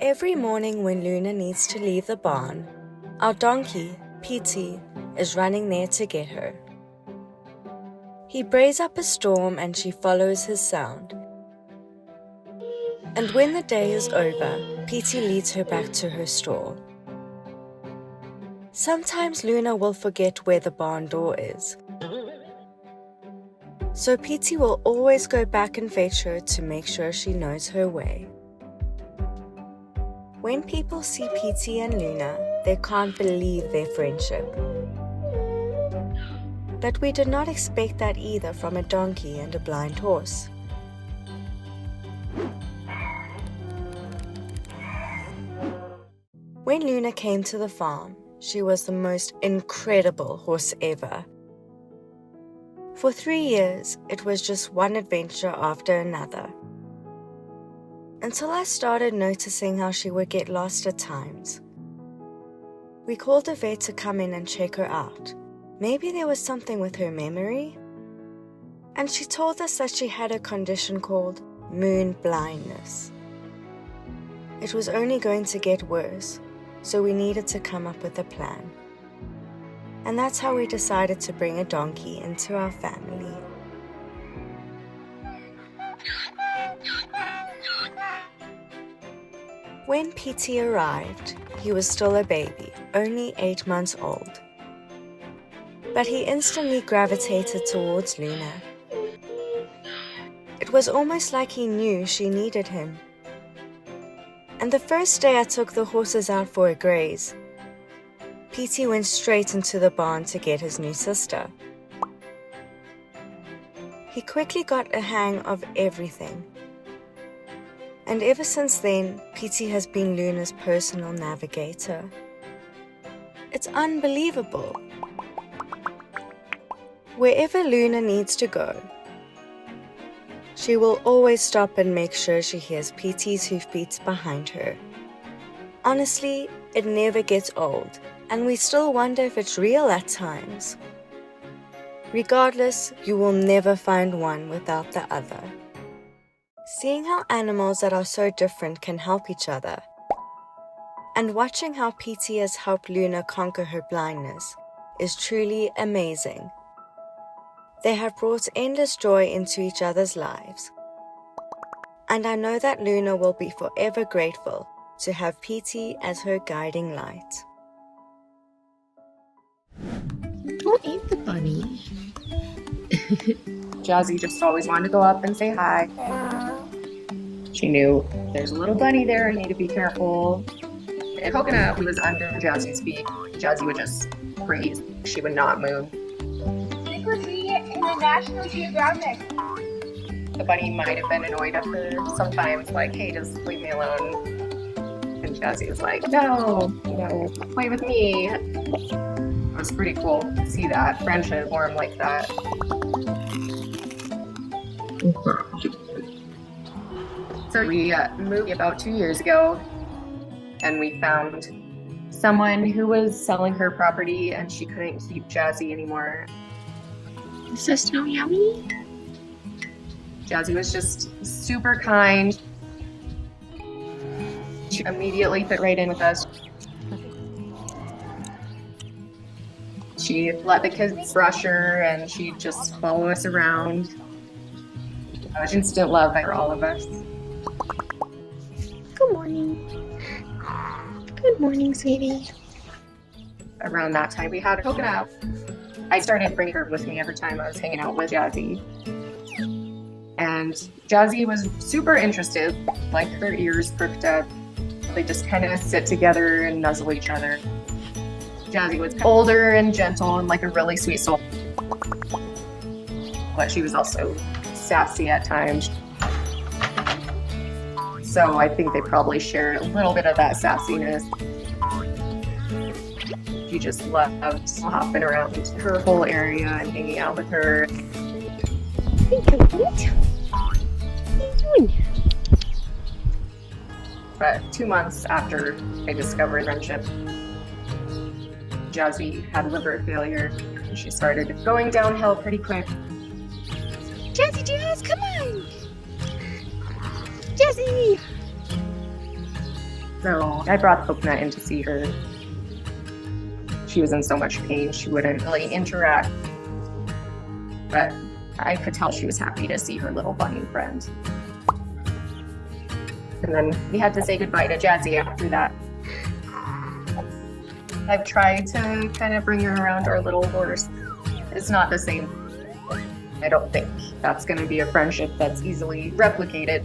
Every morning when Luna needs to leave the barn, our donkey, Petey, is running there to get her. He brays up a storm and she follows his sound. And when the day is over, Petey leads her back to her stall. Sometimes Luna will forget where the barn door is. So Petey will always go back and fetch her to make sure she knows her way. When people see Petey and Luna, they can't believe their friendship. But we did not expect that either from a donkey and a blind horse. When Luna came to the farm, she was the most incredible horse ever. For 3 years, it was just one adventure after another. Until I started noticing how she would get lost at times. We called a vet to come in and check her out. Maybe there was something with her memory. And she told us that she had a condition called moon blindness. It was only going to get worse, so we needed to come up with a plan. And that's how we decided to bring a donkey into our family. When Petey arrived, he was still a baby, only 8 months old. But he instantly gravitated towards Luna. It was almost like he knew she needed him. And the first day I took the horses out for a graze, Petey went straight into the barn to get his new sister. He quickly got a hang of everything. And ever since then, Petey has been Luna's personal navigator. It's unbelievable. Wherever Luna needs to go, she will always stop and make sure she hears Petey's hoofbeats behind her. Honestly, it never gets old, and we still wonder if it's real at times. Regardless, you will never find one without the other. Seeing how animals that are so different can help each other, and watching how Petey has helped Luna conquer her blindness is truly amazing. They have brought endless joy into each other's lives. And I know that Luna will be forever grateful to have Petey as her guiding light. Who ate the bunny? Jazzy just always wanted to go up and say hi. She knew there's a little bunny there, I need to be careful. If Coconut was under Jazzy's feet, Jazzy would just freeze. She would not move. This would be in the National Geographic. The bunny might have been annoyed at her sometimes, like, hey, just leave me alone. And Jazzy was like, no, play with me. It was pretty cool to see that friendship form like that. So we moved about 2 years ago, and we found someone who was selling her property, and she couldn't keep Jazzy anymore. Is this no yummy? Jazzy was just super kind. She immediately fit right in with us. She let the kids brush her, and she'd just follow us around. It was instant love for all of us. Good morning. Good morning, sweetie. Around that time, we had Coconut. I started bringing her with me every time I was hanging out with Jazzy. And Jazzy was super interested, like her ears pricked up. They just kind of sit together and nuzzle each other. Jazzy was older and gentle and like a really sweet soul. But she was also sassy at times. So I think they probably shared a little bit of that sassiness. She just loved hopping around her whole area and hanging out with her. Hey, Coconut. What are you doing? But 2 months after I discovered friendship, Jazzy had liver failure. And she started going downhill pretty quick. Jazzy, Jazz, come on! Jazzy! So I brought Coconut in to see her. She was in so much pain, she wouldn't really interact. But I could tell she was happy to see her little bunny friend. And then we had to say goodbye to Jazzy after that. I've tried to kind of bring her around our little horse. It's not the same. I don't think that's going to be a friendship that's easily replicated.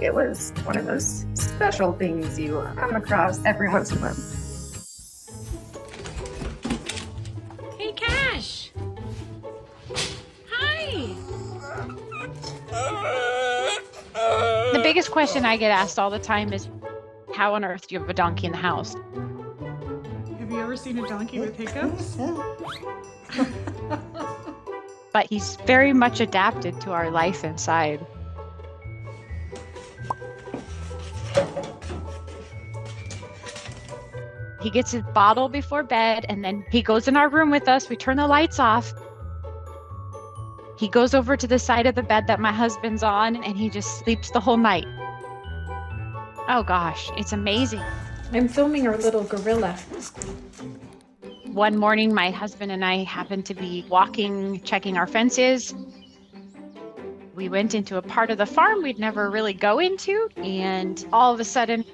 It was one of those special things you come across every once in a while. Hey, Cash! Hi! The biggest question I get asked all the time is, how on earth do you have a donkey in the house? Have you ever seen a donkey with hiccups? But he's very much adapted to our life inside. He gets his bottle before bed, and then he goes in our room with us. We turn the lights off. He goes over to the side of the bed that my husband's on, and he just sleeps the whole night. Oh gosh, it's amazing. I'm filming our little gorilla. One morning, my husband and I happened to be walking, checking our fences. We went into a part of the farm we'd never really go into, and all of a sudden,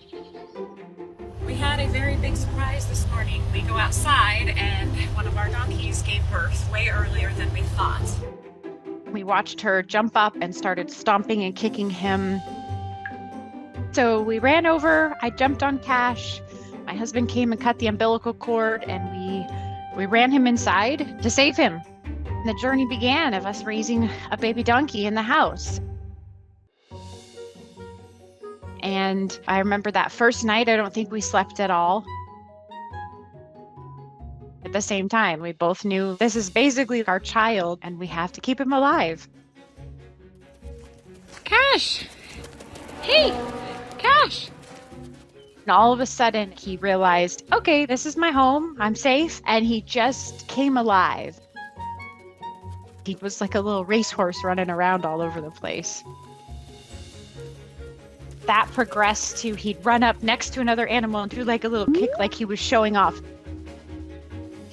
we had a very big surprise this morning. We go outside, and one of our donkeys gave birth way earlier than we thought. We watched her jump up and started stomping and kicking him. So we ran over, I jumped on Cash. My husband came and cut the umbilical cord, and we ran him inside to save him. And the journey began of us raising a baby donkey in the house. And I remember that first night, I don't think we slept at all. At the same time, we both knew this is basically our child, and we have to keep him alive. Cash! Hey! Cash! And all of a sudden, he realized, okay, this is my home. I'm safe. And he just came alive. He was like a little racehorse running around all over the place. That progressed to he'd run up next to another animal and do like a little kick like he was showing off.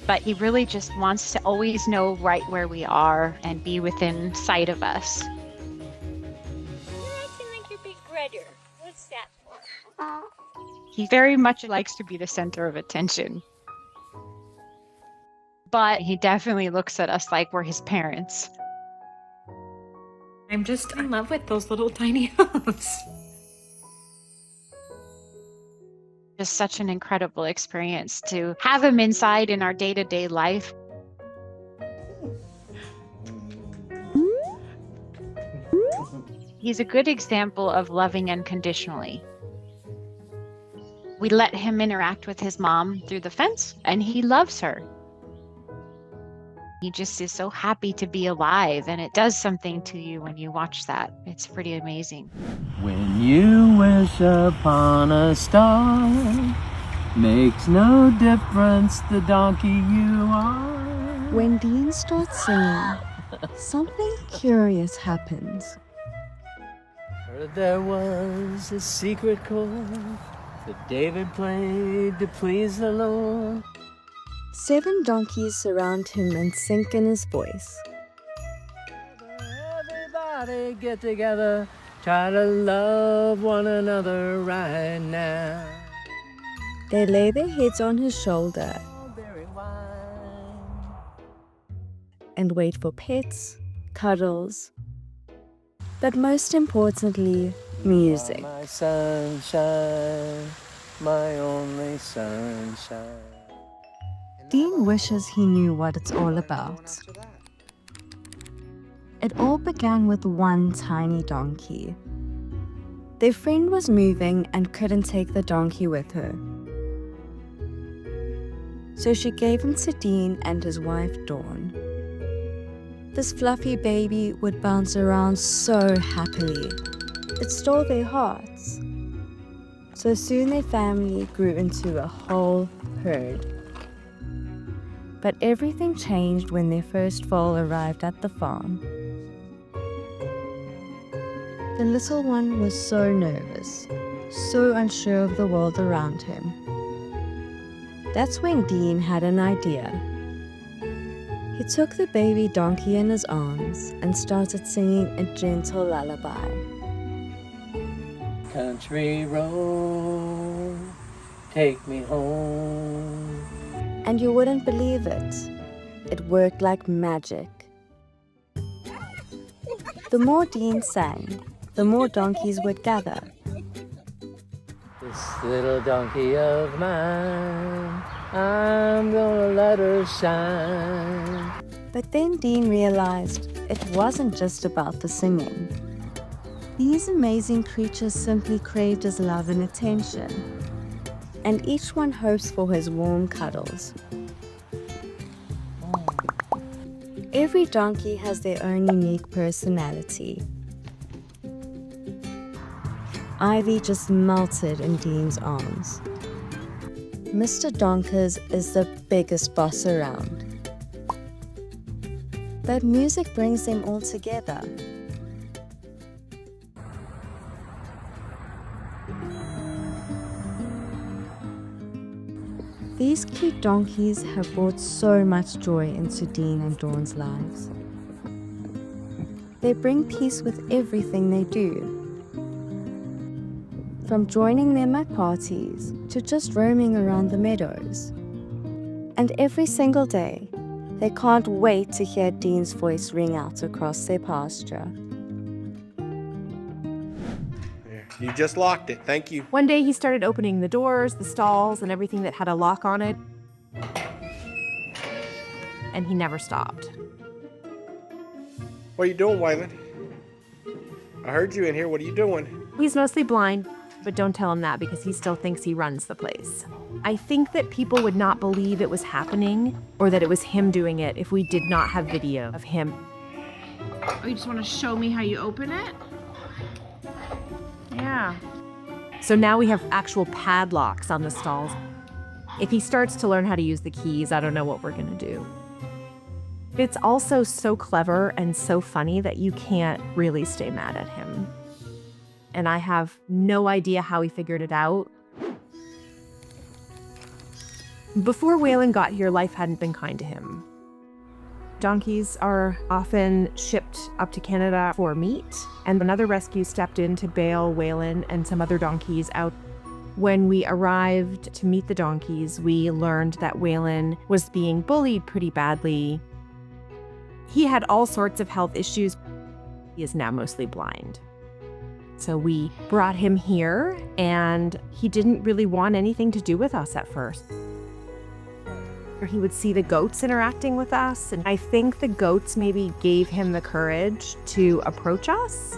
But he really just wants to always know right where we are and be within sight of us. You're acting like your big brother. What's that for? He very much likes to be the center of attention. But he definitely looks at us like we're his parents. I'm just in love with those little tiny hooves. Just such an incredible experience to have him inside in our day-to-day life. He's a good example of loving unconditionally. We let him interact with his mom through the fence, and he loves her. He just is so happy to be alive, and it does something to you when you watch that. It's pretty amazing. When you wish upon a star, makes no difference the donkey you are. When Dean starts singing, something curious happens. Heard there was a secret chord that David played to please the Lord. 7 donkeys surround him and sink in his voice. Everybody get together, try to love one another right now. They lay their heads on his shoulder Berry wine. and wait for pets, cuddles, but most importantly, music. My sunshine, my only sunshine. Dean wishes he knew what it's all about. It all began with one tiny donkey. Their friend was moving and couldn't take the donkey with her. So she gave him to Dean and his wife Dawn. This fluffy baby would bounce around so happily. It stole their hearts. So soon their family grew into a whole herd. But everything changed when their first foal arrived at the farm. The little one was so nervous. so unsure of the world around him. That's when Dean had an idea. He took the baby donkey in his arms and started singing a gentle lullaby. Country road, take me home. And you wouldn't believe it. It worked like magic. The more Dean sang, the more donkeys would gather. This little donkey of mine, I'm gonna let her shine. But then Dean realized it wasn't just about the singing. These amazing creatures simply craved his love and attention, and each one hopes for his warm cuddles. Every donkey has their own unique personality. Ivy just melted in Dean's arms. Mr. Donkers is the biggest boss around. But music brings them all together. These cute donkeys have brought so much joy into Dean and Dawn's lives. They bring peace with everything they do. From joining them at parties to just roaming around the meadows. And every single day, they can't wait to hear Dean's voice ring out across their pasture. You just locked it. Thank you. One day he started opening the doors, the stalls, and everything that had a lock on it. And he never stopped. What are you doing, Waylon? I heard you in here. What are you doing? He's mostly blind, but don't tell him that because he still thinks he runs the place. I think that people would not believe it was happening or that it was him doing it if we did not have video of him. Oh, you just want to show me how you open it? Yeah. So now we have actual padlocks on the stalls. If he starts to learn how to use the keys, I don't know what we're gonna do. It's also so clever and so funny that you can't really stay mad at him. And I have no idea how he figured it out. Before Waylon got here, life hadn't been kind to him. Donkeys are often shipped up to Canada for meat, and another rescue stepped in to bail Waylon and some other donkeys out. When we arrived to meet the donkeys, we learned that Waylon was being bullied pretty badly. He had all sorts of health issues. He is now mostly blind. So we brought him here, and he didn't really want anything to do with us at first. He would see the goats interacting with us, and I think the goats maybe gave him the courage to approach us.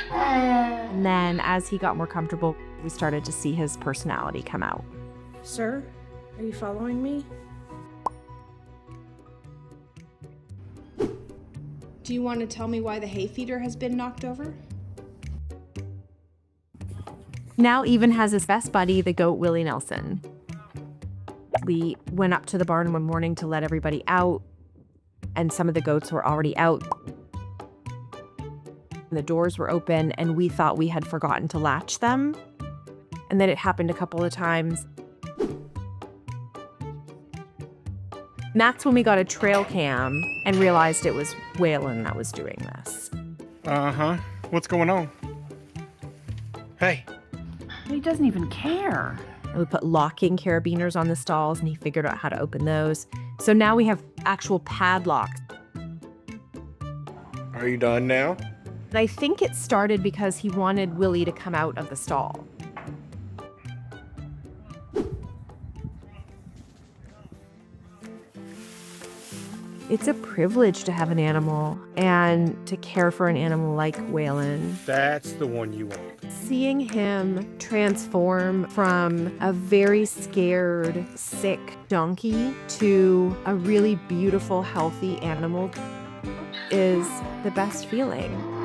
And then as he got more comfortable, we started to see his personality come out. Sir, are you following me? Do you want to tell me why the hay feeder has been knocked over? Now even has his best buddy, the goat Willie Nelson. We went up to the barn one morning to let everybody out, and some of the goats were already out. The doors were open, and we thought we had forgotten to latch them. And then it happened a couple of times. And that's when we got a trail cam and realized it was Waylon that was doing this. Uh-huh. What's going on? Hey. He doesn't even care. And we put locking carabiners on the stalls, and he figured out how to open those. So now we have actual padlocks. Are you done now? And I think it started because he wanted Willie to come out of the stall. It's a privilege to have an animal and to care for an animal like Waylon. That's the one you want. Seeing him transform from a very scared, sick donkey to a really beautiful, healthy animal is the best feeling.